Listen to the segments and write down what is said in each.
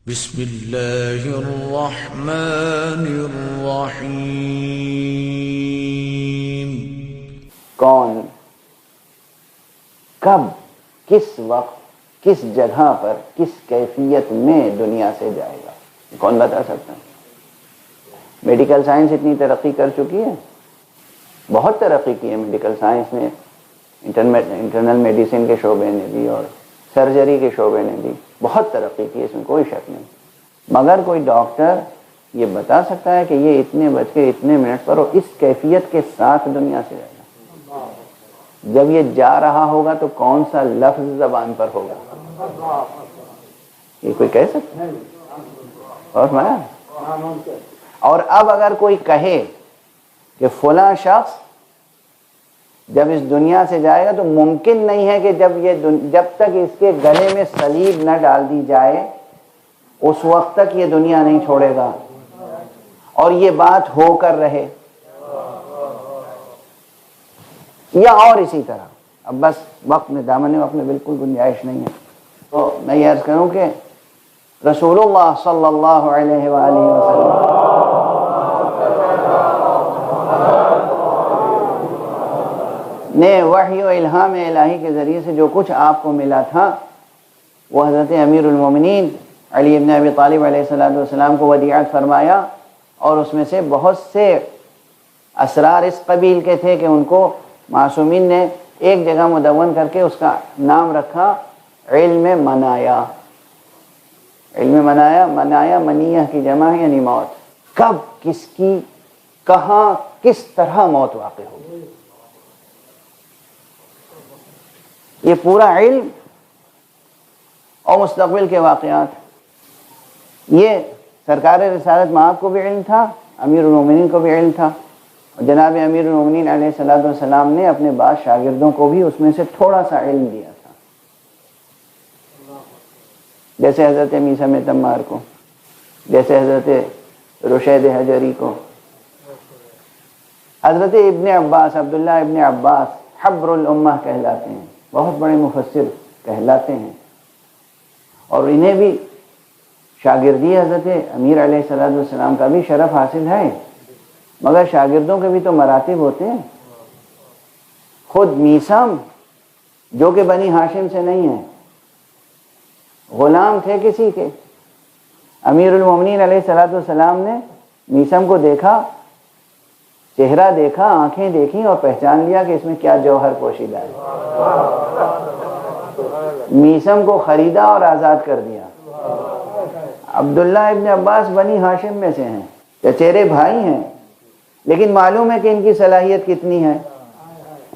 بسم اللہ الرحمن الرحیم۔ کون، کب، کس وقت، کس جگہ پر، کس کیفیت میں دنیا سے جائے گا، کون بتا سکتا ہے؟ میڈیکل سائنس اتنی ترقی کر چکی ہے، بہت ترقی کی ہے میڈیکل سائنس نے، انٹرنل میڈیسن کے شعبے نے بھی اور سرجری کے شعبے نے بھی بہت ترقی کی ہے، اس میں کوئی شک نہیں، مگر کوئی ڈاکٹر یہ بتا سکتا ہے کہ یہ اتنے بج کے اتنے منٹ پر اور اس کیفیت کے ساتھ دنیا سے جائے گا؟ جب یہ جا رہا ہوگا تو کون سا لفظ زبان پر ہوگا، یہ کوئی کہہ سکتا ہے؟ اور اب اگر کوئی کہے کہ فلاں شخص جب اس دنیا سے جائے گا تو ممکن نہیں ہے کہ جب تک اس کے گلے میں صلیب نہ ڈال دی جائے اس وقت تک یہ دنیا نہیں چھوڑے گا، اور یہ بات ہو کر رہے یا اور اسی طرح، اب بس وقت میں دامن وقت میں بالکل گنجائش نہیں ہے، تو میں یہ عرض کروں کہ رسول اللہ صلی اللہ علیہ وآلہ وسلم نے وحی و الہام الہی کے ذریعے سے جو کچھ آپ کو ملا تھا وہ حضرت امیر المومنین علی ابن ابی طالب علیہ السلام کو ودیعت فرمایا، اور اس میں سے بہت سے اسرار اس قبیل کے تھے کہ ان کو معصومین نے ایک جگہ مدون کر کے اس کا نام رکھا علم منایا۔ علم منایا، منایا منیہ کی جمع ہے یعنی موت، کب، کس کی، کہاں، کس طرح موت واقع ہوگی، یہ پورا علم اور مستقبل کے واقعات، یہ سرکار رسالت مآب کو بھی علم تھا، امیر المومنین کو بھی علم تھا، اور جناب امیر المومنین علیہ السلام نے اپنے بعض شاگردوں کو بھی اس میں سے تھوڑا سا علم دیا تھا، جیسے حضرت میثم تمار کو، جیسے حضرت رشید حجری کو، حضرت ابن عباس، عبداللہ ابن عباس حبر الامہ کہلاتے ہیں، بہت بڑے مفسر کہلاتے ہیں، اور انہیں بھی شاگردی حضرت امیر علیہ السلام کا بھی شرف حاصل ہے، مگر شاگردوں کے بھی تو مراتب ہوتے ہیں۔ خود میثم جو کہ بنی ہاشم سے نہیں ہیں، غلام تھے کسی کے، امیر المومنین علیہ السلام نے میثم کو دیکھا، چہرہ دیکھا، آنکھیں دیکھیں اور پہچان لیا کہ اس میں کیا جوہر پوشیدہ ہے، میثم کو خریدا اور آزاد کر دیا۔ عبداللہ ابن عباس بنی ہاشم میں سے ہیں، چچیرے بھائی ہیں، لیکن معلوم ہے کہ ان کی صلاحیت کتنی ہے،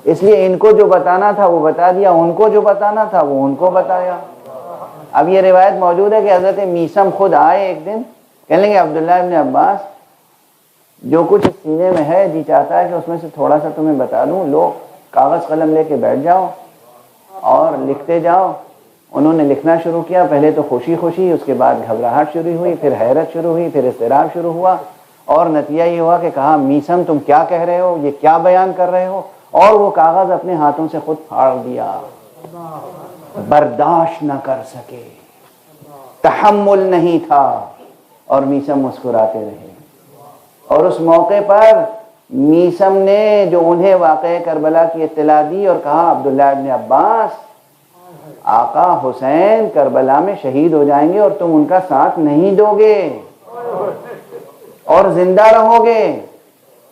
اس لیے ان کو جو بتانا تھا وہ بتا دیا، ان کو جو بتانا تھا وہ ان کو بتایا۔ اب یہ روایت موجود ہے کہ حضرت میثم خود آئے ایک دن، کہنے لگے عبداللہ ابن عباس جو کچھ سینے میں ہے جی چاہتا ہے کہ اس میں سے تھوڑا سا تمہیں بتا دوں، لو کاغذ قلم لے کے بیٹھ جاؤ اور لکھتے جاؤ۔ انہوں نے لکھنا شروع کیا، پہلے تو خوشی خوشی، اس کے بعد گھبراہٹ شروع ہوئی، پھر حیرت شروع ہوئی، پھر اضطراب شروع ہوا، اور نتیجہ یہ ہوا کہ کہا میثم تم کیا کہہ رہے ہو، یہ کیا بیان کر رہے ہو، اور وہ کاغذ اپنے ہاتھوں سے خود پھاڑ دیا، برداشت نہ کر سکے، تحمل نہیں تھا، اور میثم مسکراتے رہے۔ اور اس موقع پر میثم نے جو انہیں واقعہ کربلا کی اطلاع دی اور کہا عبداللہ ابن عباس آقا حسین کربلا میں شہید ہو جائیں گے اور تم ان کا ساتھ نہیں دو گے اور زندہ رہو گے،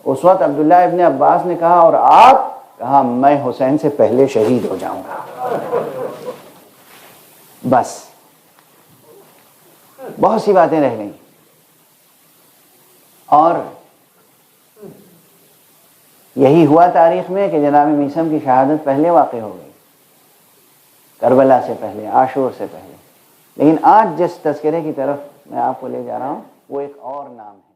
اس وقت عبداللہ ابن عباس نے کہا اور آپ؟ کہا میں حسین سے پہلے شہید ہو جاؤں گا۔ بس بہت سی باتیں رہ گئیں، اور یہی ہوا تاریخ میں کہ جناب میثم کی شہادت پہلے واقع ہو گئی، کربلا سے پہلے، عاشور سے پہلے، لیکن آج جس تذکرے کی طرف میں آپ کو لے جا رہا ہوں وہ ایک اور نام ہے۔